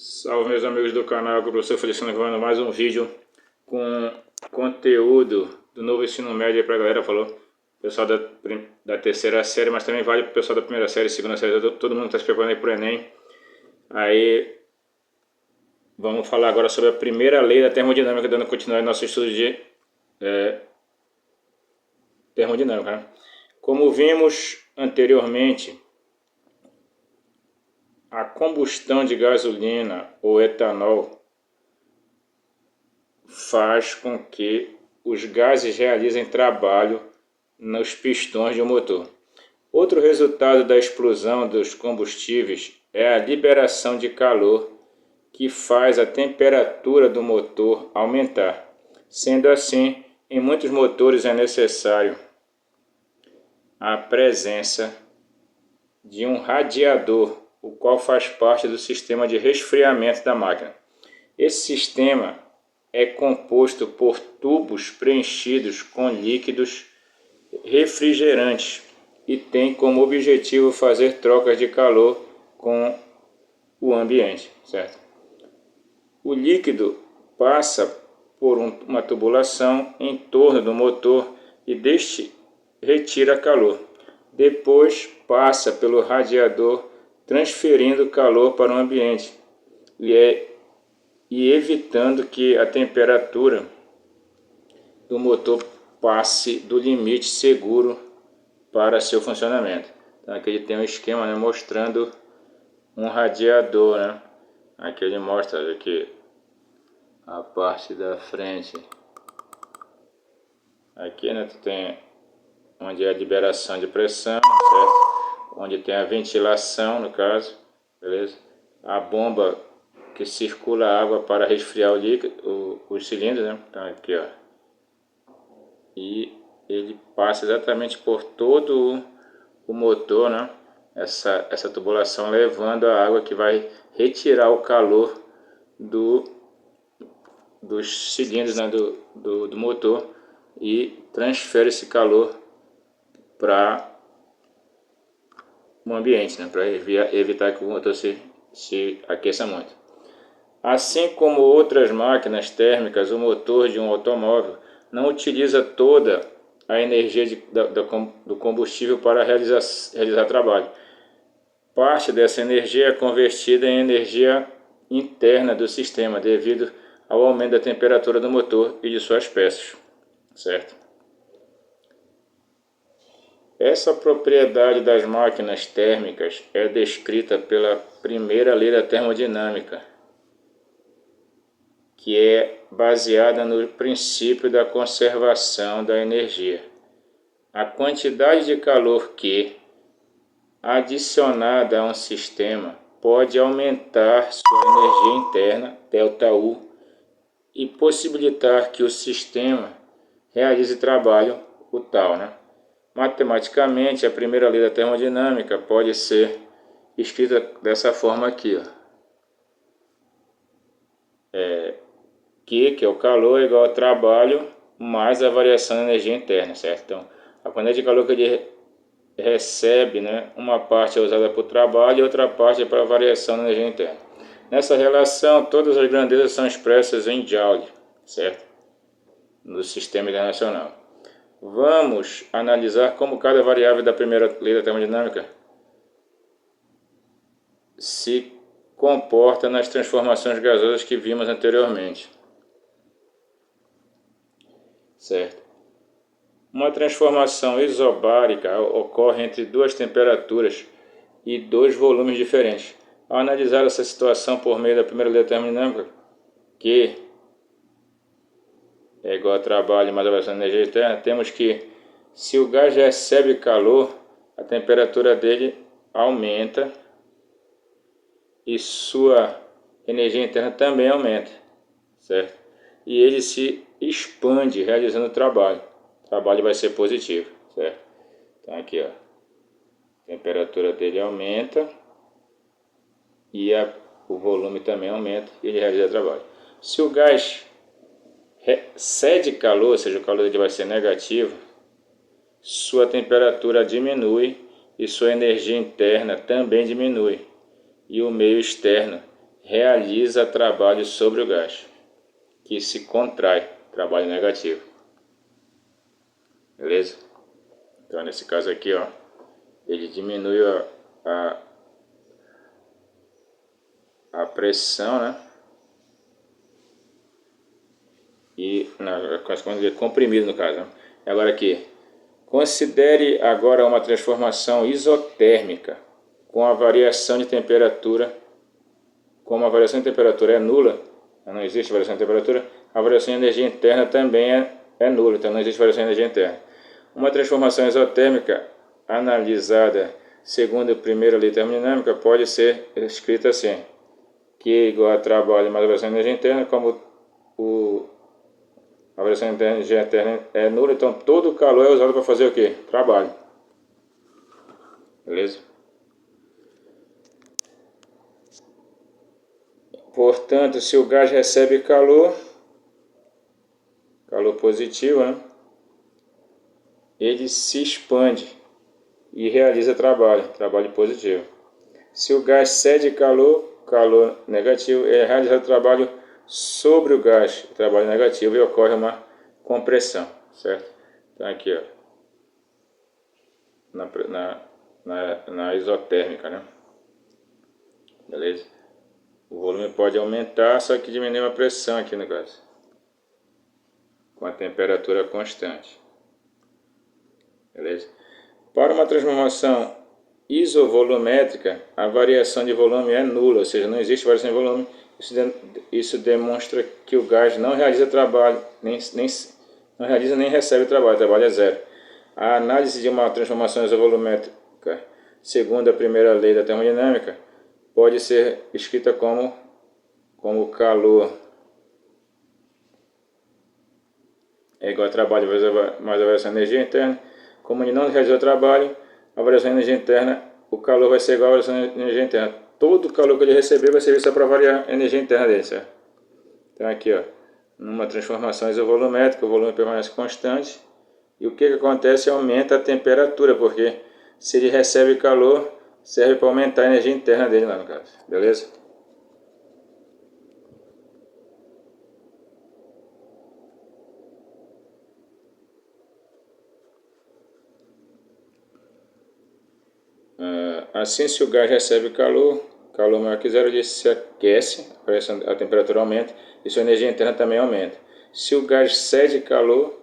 Salve meus amigos do canal, aqui é o professor Feliciano gravando mais um vídeo com conteúdo do novo ensino médio para a galera, falou? Pessoal da terceira série, mas também vale para o pessoal da primeira série, segunda série, todo mundo está se preparando aí para o Enem. Aí vamos falar agora sobre a primeira lei da termodinâmica, dando continuidade ao nosso estudo de termodinâmica, né? Como vimos anteriormente, a combustão de gasolina ou etanol faz com que os gases realizem trabalho nos pistões de um motor. Outro resultado da explosão dos combustíveis é a liberação de calor, que faz a temperatura do motor aumentar. Sendo assim, em muitos motores é necessário a presença de um radiador, o qual faz parte do sistema de resfriamento da máquina. Esse sistema é composto por tubos preenchidos com líquidos refrigerantes e tem como objetivo fazer trocas de calor com o ambiente, certo? O líquido passa por uma tubulação em torno do motor e deste retira calor. Depois passa pelo radiador, transferindo calor para o ambiente e evitando que a temperatura do motor passe do limite seguro para seu funcionamento. Então aqui ele tem um esquema, né, mostrando um radiador, né? Aqui ele mostra aqui a parte da frente. Aqui, né, tem onde é a liberação de pressão, certo? Onde tem a ventilação, no caso, beleza? A bomba que circula a água para resfriar o líquido, os cilindros, né? Então aqui, ó. E ele passa exatamente por todo o motor, né? Essa tubulação levando a água que vai retirar o calor dos cilindros, né? do motor, e transfere esse calor para o ambiente, né? Para evitar que o motor se aqueça muito. Assim como outras máquinas térmicas, o motor de um automóvel não utiliza toda a energia do combustível para realizar trabalho. Parte dessa energia é convertida em energia interna do sistema, devido ao aumento da temperatura do motor e de suas peças, certo? Essa propriedade das máquinas térmicas é descrita pela primeira lei da termodinâmica, que é baseada no princípio da conservação da energia. A quantidade de calor que, adicionada a um sistema, pode aumentar sua energia interna, ΔU, e possibilitar que o sistema realize trabalho, o tal, né? Matematicamente, a primeira lei da termodinâmica pode ser escrita dessa forma aqui, ó. Que é o calor, é igual ao trabalho mais a variação da energia interna, certo? Então, a quantidade de calor que ele recebe, né, uma parte é usada para o trabalho e outra parte é para a variação da energia interna. Nessa relação, todas as grandezas são expressas em Joule, certo? No sistema internacional. Vamos analisar como cada variável da primeira lei da termodinâmica se comporta nas transformações gasosas que vimos anteriormente. Certo? Uma transformação isobárica ocorre entre duas temperaturas e dois volumes diferentes. Ao analisar essa situação por meio da primeira lei da termodinâmica, que é igual a trabalho mais a variação da energia interna, temos que, se o gás recebe calor, a temperatura dele aumenta e sua energia interna também aumenta, certo? E ele se expande realizando o trabalho. O trabalho vai ser positivo, certo? Então aqui, ó, a temperatura dele aumenta e o volume também aumenta e ele realiza o trabalho. Se o gás cede calor, ou seja, o calor dele vai ser negativo, sua temperatura diminui e sua energia interna também diminui, e o meio externo realiza trabalho sobre o gás, que se contrai, trabalho negativo. Beleza? Então nesse caso aqui, ó, ele diminui a pressão, né? E quando ele é comprimido no caso, né? Agora aqui, considere agora uma transformação isotérmica com a variação de temperatura. Como a variação de temperatura é nula, não existe variação de temperatura, a variação de energia interna também é nula, então não existe variação de energia interna. Uma transformação isotérmica analisada segundo a primeira lei termodinâmica pode ser escrita assim: Q igual a trabalho mais a variação de energia interna, como a variação de energia interna é nula, então todo o calor é usado para fazer o quê? Trabalho. Beleza? Portanto, se o gás recebe calor positivo, né? Ele se expande e realiza trabalho positivo. Se o gás cede calor negativo, é realizado trabalho sobre o gás, trabalho negativo, e ocorre uma compressão, certo? Então aqui, ó, na isotérmica, né? Beleza? O volume pode aumentar, só que diminui a pressão aqui no gás, com a temperatura constante. Beleza? Para uma transformação isovolumétrica, a variação de volume é nula, ou seja, não existe variação de volume. Isso demonstra que o gás não realiza trabalho, não realiza nem recebe trabalho é zero. A análise de uma transformação isovolumétrica, segundo a primeira lei da termodinâmica, pode ser escrita como calor é igual a trabalho mais a variação de energia interna. Como ele não realizou trabalho, a variação de energia interna, o calor vai ser igual a variação de energia interna. Todo o calor que ele receber vai servir só para variar a energia interna dele, certo? Então aqui, ó, numa transformação isovolumétrica, o volume permanece constante. E o que acontece? Aumenta a temperatura, porque se ele recebe calor, serve para aumentar a energia interna dele lá no caso. Beleza? Assim, se o gás recebe calor maior que zero, ele se aquece, a temperatura aumenta e sua energia interna também aumenta. Se o gás cede calor,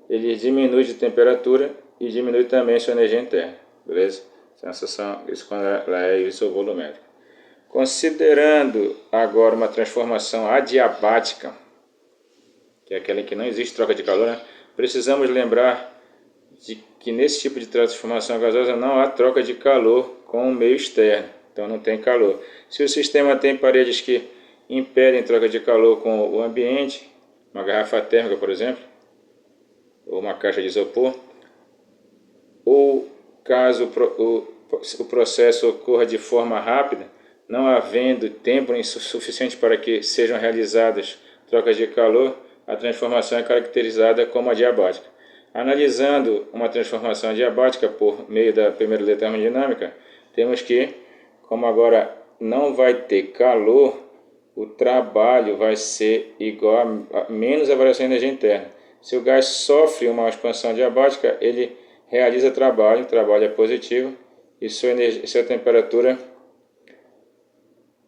ele diminui de temperatura e diminui também sua energia interna, beleza? Isso quando ela é isovolumétrica. Considerando agora uma transformação adiabática, que é aquela em que não existe troca de calor, né? Precisamos lembrar de que nesse tipo de transformação gasosa não há troca de calor com o meio externo, então não tem calor. Se o sistema tem paredes que impedem troca de calor com o ambiente, uma garrafa térmica, por exemplo, ou uma caixa de isopor, ou caso o processo ocorra de forma rápida, não havendo tempo suficiente para que sejam realizadas trocas de calor, a transformação é caracterizada como adiabática. Analisando uma transformação adiabática por meio da primeira lei termodinâmica, temos que, como agora não vai ter calor, o trabalho vai ser igual a menos a variação de energia interna. Se o gás sofre uma expansão adiabática, ele realiza trabalho é positivo, e sua temperatura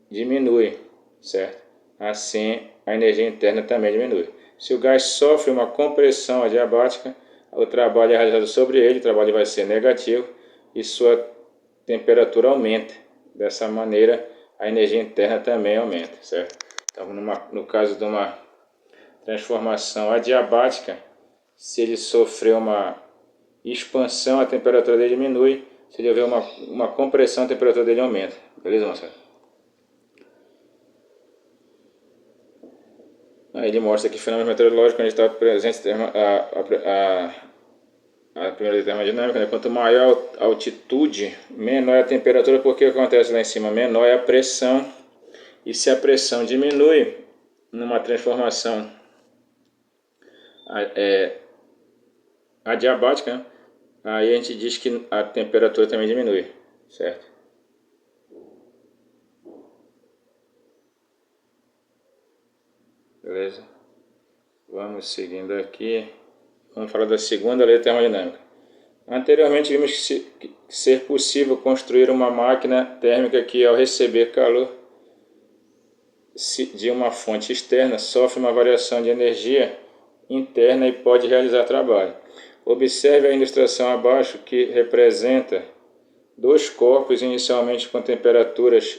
diminui, certo? Assim, a energia interna também diminui. Se o gás sofre uma compressão adiabática, o trabalho é realizado sobre ele, o trabalho vai ser negativo e sua temperatura aumenta. Dessa maneira, a energia interna também aumenta, certo? Então, no caso de uma transformação adiabática, se ele sofrer uma expansão, a temperatura dele diminui. Se ele houver uma compressão, a temperatura dele aumenta. Beleza, moçada? Aí ele mostra que fenômenos meteorológicos, quando está presente a primeira termodinâmica, né? Quanto maior a altitude, menor é a temperatura, porque acontece lá em cima, menor é a pressão. E se a pressão diminui numa transformação adiabática, né? Aí a gente diz que a temperatura também diminui, certo? Beleza? Vamos seguindo aqui. Vamos falar da segunda lei da termodinâmica. Anteriormente vimos ser possível construir uma máquina térmica que, ao receber calor de uma fonte externa, sofre uma variação de energia interna e pode realizar trabalho. Observe a ilustração abaixo, que representa dois corpos inicialmente com temperaturas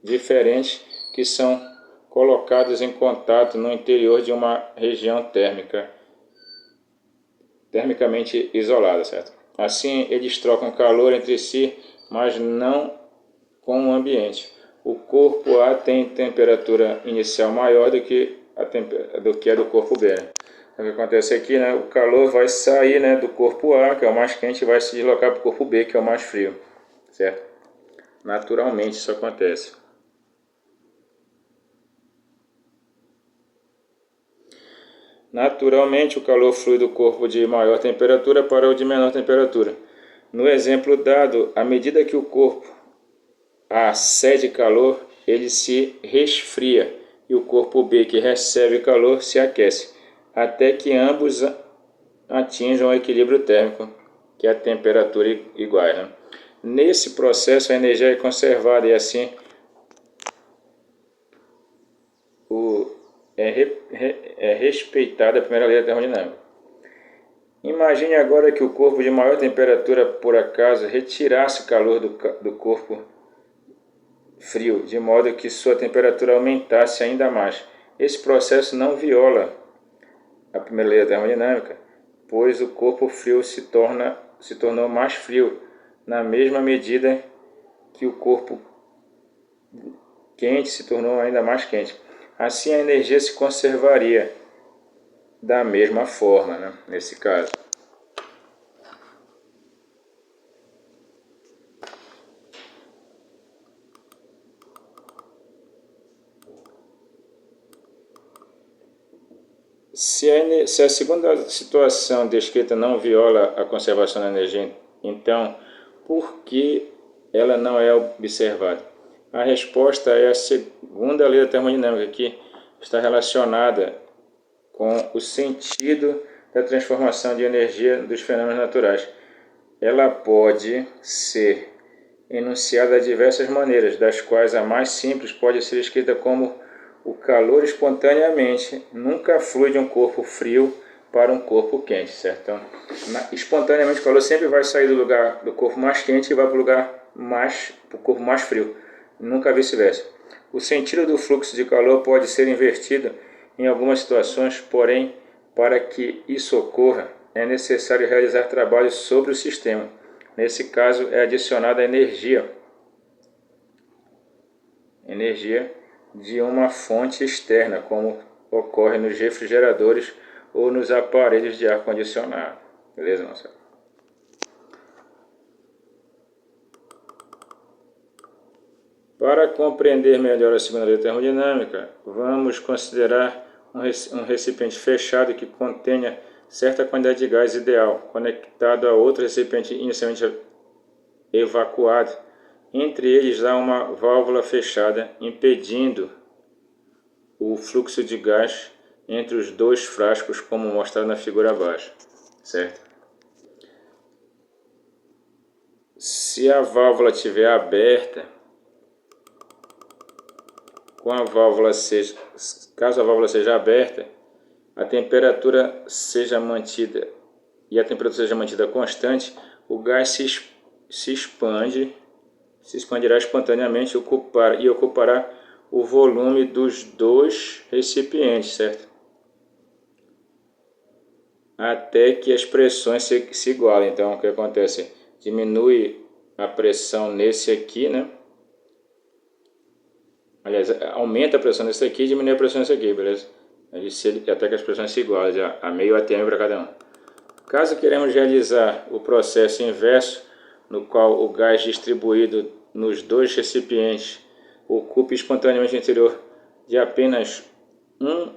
diferentes que são colocados em contato no interior de uma região termicamente isolada, certo? Assim, eles trocam calor entre si, mas não com o ambiente. O corpo A tem temperatura inicial maior do que a do corpo B. Né? O que acontece aqui, né? O calor vai sair, né, do corpo A, que é o mais quente, e vai se deslocar para o corpo B, que é o mais frio, certo? Naturalmente isso acontece. Naturalmente, o calor flui do corpo de maior temperatura para o de menor temperatura. No exemplo dado, à medida que o corpo A cede calor, ele se resfria, e o corpo B, que recebe calor, se aquece, até que ambos atinjam o equilíbrio térmico, que é a temperatura iguais. Né? Nesse processo, a energia é conservada e assim é respeitada a primeira lei da termodinâmica. Imagine agora que o corpo de maior temperatura, por acaso, retirasse calor do corpo frio, de modo que sua temperatura aumentasse ainda mais. Esse processo não viola a primeira lei da termodinâmica, pois o corpo frio se tornou mais frio, na mesma medida que o corpo quente se tornou ainda mais quente. Assim, a energia se conservaria da mesma forma, né, nesse caso. Se a segunda situação descrita não viola a conservação da energia, então por que ela não é observada? A resposta é a segunda lei da termodinâmica, que está relacionada com o sentido da transformação de energia dos fenômenos naturais. Ela pode ser enunciada de diversas maneiras, das quais a mais simples pode ser escrita como: o calor espontaneamente nunca flui de um corpo frio para um corpo quente, certo? Então, espontaneamente o calor sempre vai sair do corpo mais quente e vai para o corpo mais frio, nunca vice-versa. O sentido do fluxo de calor pode ser invertido em algumas situações, porém, para que isso ocorra, é necessário realizar trabalhos sobre o sistema. Nesse caso, é adicionada energia de uma fonte externa, como ocorre nos refrigeradores ou nos aparelhos de ar-condicionado. Beleza, moçada? Para compreender melhor a segunda lei da termodinâmica, vamos considerar um recipiente fechado que contenha certa quantidade de gás ideal, conectado a outro recipiente inicialmente evacuado. Entre eles há uma válvula fechada, impedindo o fluxo de gás entre os dois frascos, como mostrado na figura abaixo, certo? Se a válvula estiver aberta, caso a válvula seja aberta, a temperatura seja mantida constante, o gás se expandirá espontaneamente e ocupará o volume dos dois recipientes, certo? Até que as pressões se igualem. Então, o que acontece? Diminui a pressão nesse aqui, né? Aliás, aumenta a pressão nesse aqui e diminui a pressão nesse aqui, beleza? Até que as pressões se igualem, já a meio atm para cada um. Caso queremos realizar o processo inverso, no qual o gás distribuído nos dois recipientes ocupe espontaneamente o interior de apenas um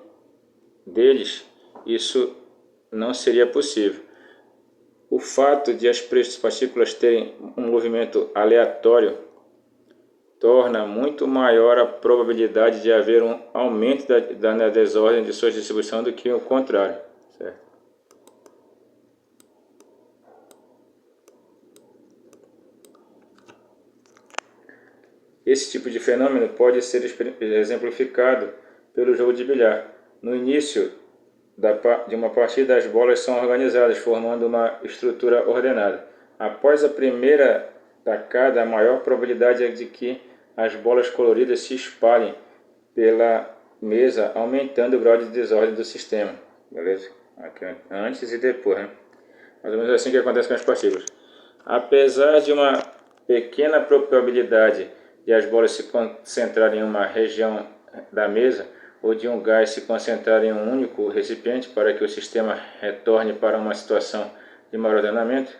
deles, isso não seria possível. O fato de as partículas terem um movimento aleatório torna muito maior a probabilidade de haver um aumento da desordem de sua distribuição do que o contrário, certo? Esse tipo de fenômeno pode ser exemplificado pelo jogo de bilhar. No início de uma partida, as bolas são organizadas, formando uma estrutura ordenada. Após a primeira tacada, a maior probabilidade é de que as bolas coloridas se espalhem pela mesa, aumentando o grau de desordem do sistema. Beleza? Aqui antes e depois, né? Mais ou menos assim que acontece com as partículas. Apesar de uma pequena probabilidade de as bolas se concentrarem em uma região da mesa ou de um gás se concentrar em um único recipiente para que o sistema retorne para uma situação de maior ordenamento,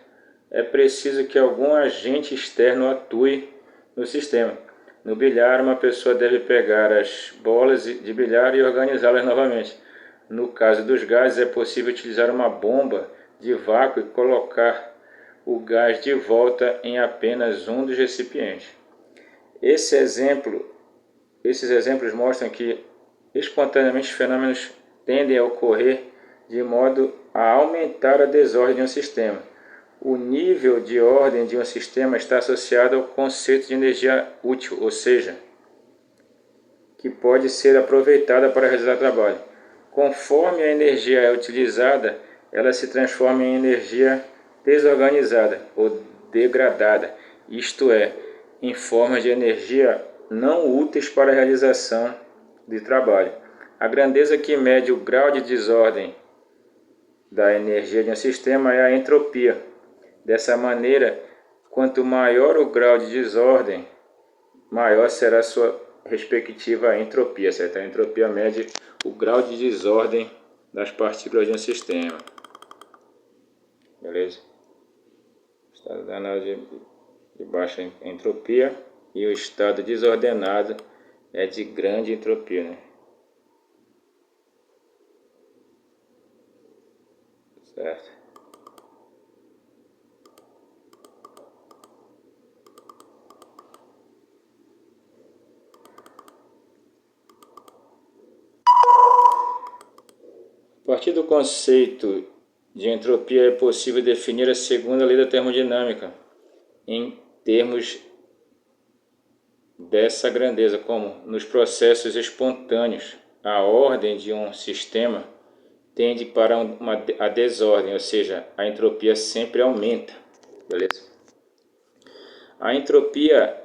é preciso que algum agente externo atue no sistema. No bilhar, uma pessoa deve pegar as bolas de bilhar e organizá-las novamente. No caso dos gases, é possível utilizar uma bomba de vácuo e colocar o gás de volta em apenas um dos recipientes. Esses exemplos mostram que espontaneamente fenômenos tendem a ocorrer de modo a aumentar a desordem de um sistema. O nível de ordem de um sistema está associado ao conceito de energia útil, ou seja, que pode ser aproveitada para realizar trabalho. Conforme a energia é utilizada, ela se transforma em energia desorganizada ou degradada, isto é, em formas de energia não úteis para a realização de trabalho. A grandeza que mede o grau de desordem da energia de um sistema é a entropia. Dessa maneira, quanto maior o grau de desordem, maior será a sua respectiva entropia, certo? A entropia mede o grau de desordem das partículas de um sistema. Beleza? Estado danado de baixa entropia e o estado desordenado é de grande entropia, né? Certo? A partir do conceito de entropia é possível definir a segunda lei da termodinâmica em termos dessa grandeza, como nos processos espontâneos, a ordem de um sistema tende para a desordem, ou seja, a entropia sempre aumenta. Beleza? A entropia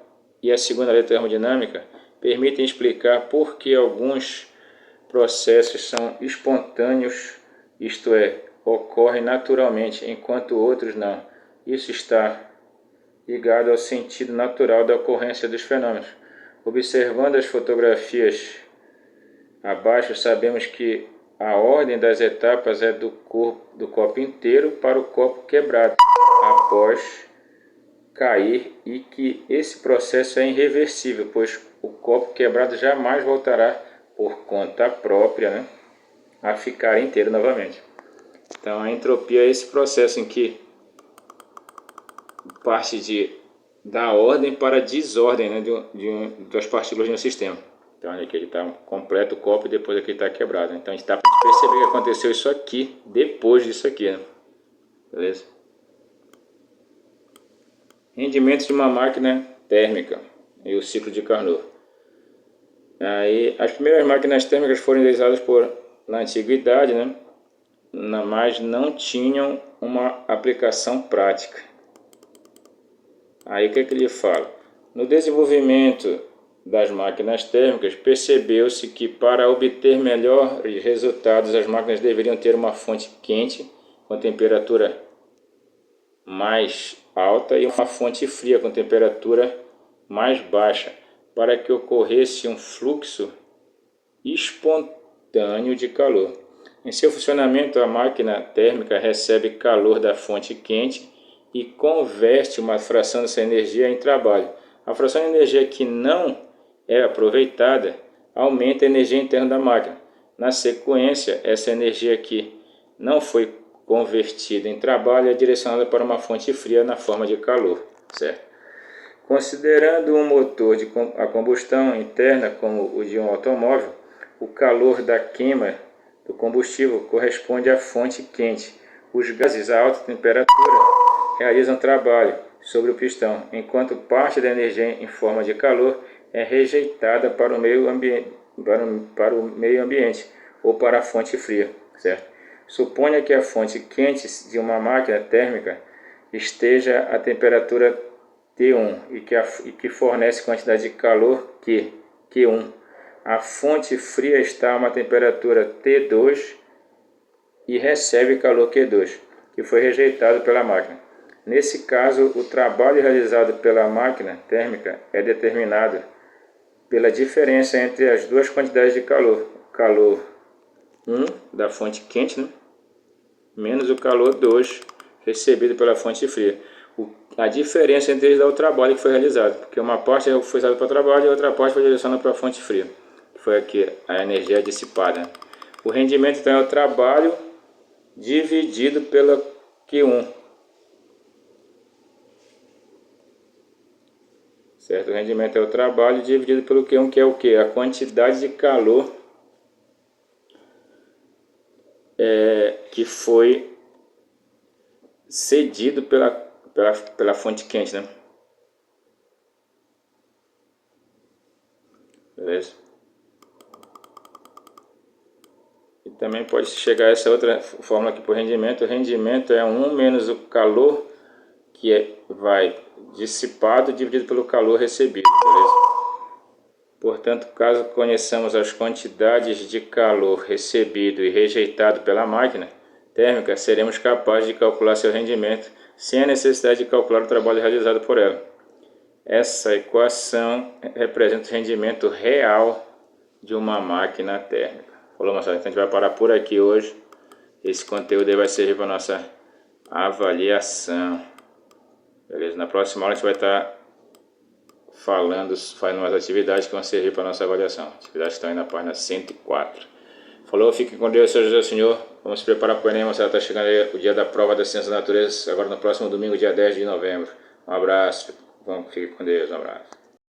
e a segunda lei da termodinâmica permitem explicar por que alguns processos são espontâneos, isto é, ocorrem naturalmente, enquanto outros não. Isso está ligado ao sentido natural da ocorrência dos fenômenos. Observando as fotografias abaixo, sabemos que a ordem das etapas é do copo inteiro para o copo quebrado após cair e que esse processo é irreversível, pois o copo quebrado jamais voltará por conta própria, né, a ficar inteiro novamente. Então a entropia é esse processo em que parte da ordem para a desordem, né, das partículas de um sistema. Então aqui ele está completo o copo e depois aqui está quebrado. Então a gente está para perceber que aconteceu isso aqui depois disso aqui, né? Beleza? Rendimento de uma máquina térmica e o ciclo de Carnot. Aí, as primeiras máquinas térmicas foram idealizadas na antiguidade, né? Mas não tinham uma aplicação prática. Aí o que ele fala? No desenvolvimento das máquinas térmicas, percebeu-se que para obter melhores resultados, as máquinas deveriam ter uma fonte quente com temperatura mais alta e uma fonte fria com temperatura mais baixa, para que ocorresse um fluxo espontâneo de calor. Em seu funcionamento, a máquina térmica recebe calor da fonte quente e converte uma fração dessa energia em trabalho. A fração de energia que não é aproveitada aumenta a energia interna da máquina. Na sequência, essa energia que não foi convertida em trabalho é direcionada para uma fonte fria na forma de calor, certo? Considerando um motor a combustão interna como o de um automóvel, o calor da queima do combustível corresponde à fonte quente. Os gases a alta temperatura realizam trabalho sobre o pistão, enquanto parte da energia em forma de calor é rejeitada para o meio ambiente ou para a fonte fria, certo? Suponha que a fonte quente de uma máquina térmica esteja a temperatura T1 e que fornece quantidade de calor Q1. A fonte fria está a uma temperatura T2 e recebe calor Q2, que foi rejeitado pela máquina. Nesse caso, o trabalho realizado pela máquina térmica é determinado pela diferença entre as duas quantidades de calor. Calor 1 da fonte quente, né? Menos o calor 2 recebido pela fonte fria. A diferença entre eles dá o trabalho que foi realizado, porque uma parte foi usada para o trabalho e a outra parte foi direcionada para a fonte fria, que foi aqui a energia dissipada. O rendimento então é o trabalho dividido pela Q1. Certo? O rendimento é o trabalho dividido pelo Q1, que é o que? A quantidade de calor que foi cedido pela fonte quente, né? Beleza? E também pode chegar a essa outra fórmula aqui para o rendimento. O rendimento é 1 menos o calor que vai dissipado dividido pelo calor recebido, beleza? Portanto, caso conheçamos as quantidades de calor recebido e rejeitado pela máquina térmica, seremos capazes de calcular seu rendimento sem a necessidade de calcular o trabalho realizado por ela. Essa equação representa o rendimento real de uma máquina térmica. Falou, moçada? Então a gente vai parar por aqui hoje. Esse conteúdo aí vai servir para a nossa avaliação. Beleza? Na próxima aula a gente vai estar fazendo umas atividades que vão servir para a nossa avaliação. Atividades estão aí na página 104. Falou, fique com Deus, Senhor Jesus, Senhor. Vamos se preparar para o Enem, moçada. Está chegando aí o dia da prova da Ciência da Natureza, agora no próximo domingo, dia 10 de novembro. Um abraço, fique com Deus, um abraço.